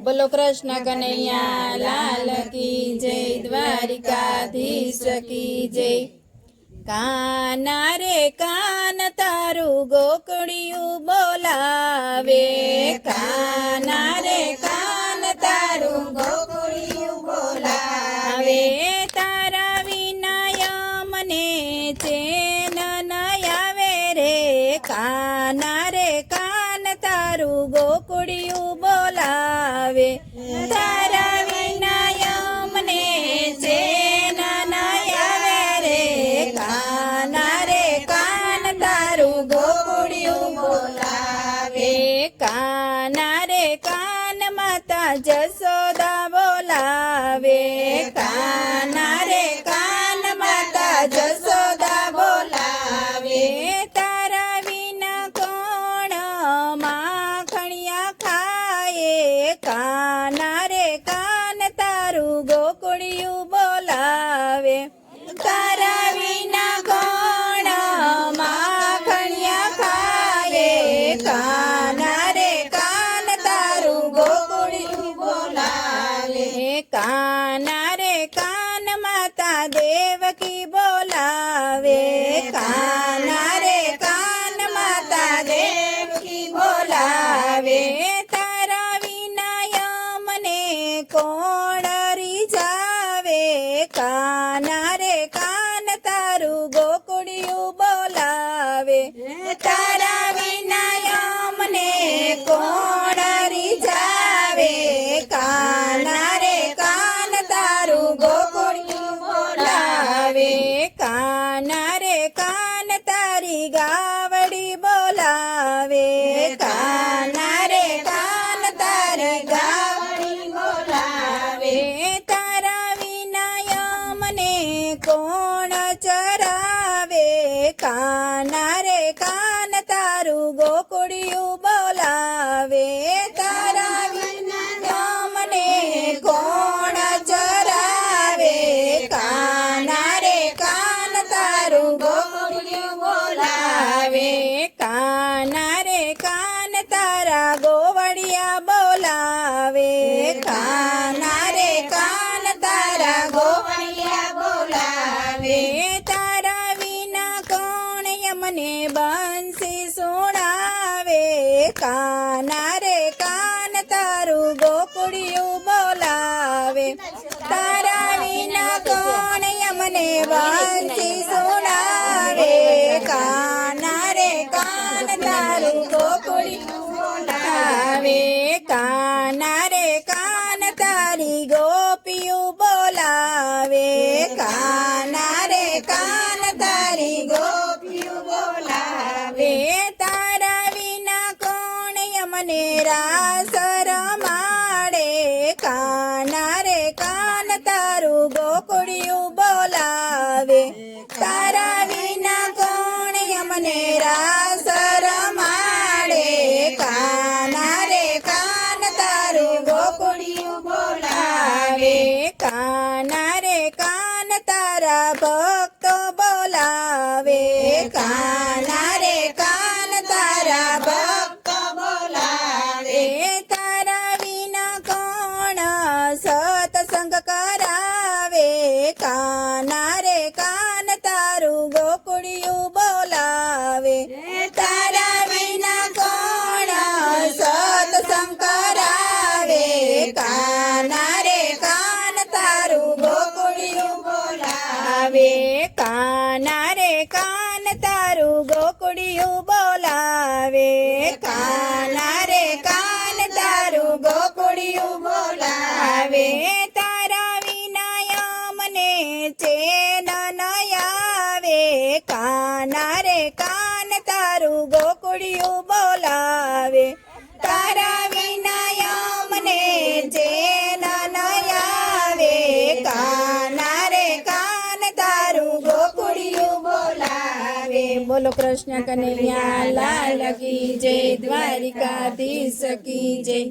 बोलो कृष्ण कन्हैया लाल की जय, द्वारिकाधीश की जय। काना रे कान तारू गोकुड़ियू बोलावे, काना रे कान तारू गोकुड़ियू बोलावे। तारा विनाय मने चेन न आवे रे, काना रे कान तारू गोकुड़ियू बोलावे। तारा विनाय मने चेन न आवे रे, काना रे कान तारू गोकुड़ियू बोलावे। काना रे कान माता जसोदा बोलावे, काना रे कान माता जसोदा बोलावे। तारा विना कोण माखणिया खाए, काना रे कान तारू गोकुड़ियू बोलावे। तारा विना कोण माखणिया खाए, काना रे कान तारू गोकुड़ियू बोलावे। काना रे कान माता देवकी बोलावे, काना रे कान माता देवकी बोलावे। तारा विनाय मने कोण रिझावे, काना रे कान तारू गोकुड़ियू बोलावे। तारा विनाय मने कोण रिझावे, काना रे कान तारू गोकुड़ियू बोलावे। काना रे कान तारी गावड़ी बोलावे, काना रे कान तारी गावड़ी बोलावे। तारा विनाय मने कोण चरावे, काना रे कान तारू गोकुड़ियू बोलावे। तारा विनाय मने कोण चरावे, काना रे कान तारू गोकुड़ियू बोलावे। काना रे कान तारा गोवड़िया बोलावे, काना रे कान तारा गोवड़िया बोलावे। तारा विना कोण यमने बंसी सुनावे, काना रे कान तारू गोकुड़ियू बोलावे। तारा विना कोण यमने बंसी सुनावे, काना रे कान तारू गोकुड़ियू बोलावे। काना रे कान तारी गोपियू बोलावे, काना रे कान तारी गोपियू बोलावे। तारा विना कोण यमने रास रमाड़े, काना रे कान तारू गोकुड़ियू बोलावे। तारा विना कोण यमने रास रमाड़े, काना रे कान तारू गोकुड़ियू बोलावे। काना रे कान तारा भक्तो बोलावे, काना रे कान तारा भक्तो बोलावे। तारा विना कोण सत्संग करावे, काना रे कान तारू गोकुड़ियू बोलावे। तारा विना कोण सत्संग करावे, काना रे कान तारू गोकुड़ियू बोलावे। काना रे कान तारू गोकुड़ियू बोलावे, काना रे कान तारू गोकुड़ियू बोलावे। तारा विनाय मने चेन न आवे, काना रे कान तारू गोकुड़ियू बोलावे। तारा विनाय मने चेन न आवे, काना रे कान तारू गोकुड़ियू बोलावे। बोलो कृष्ण कन्हैया लाल की जय, द्वारिकाधीश की जय।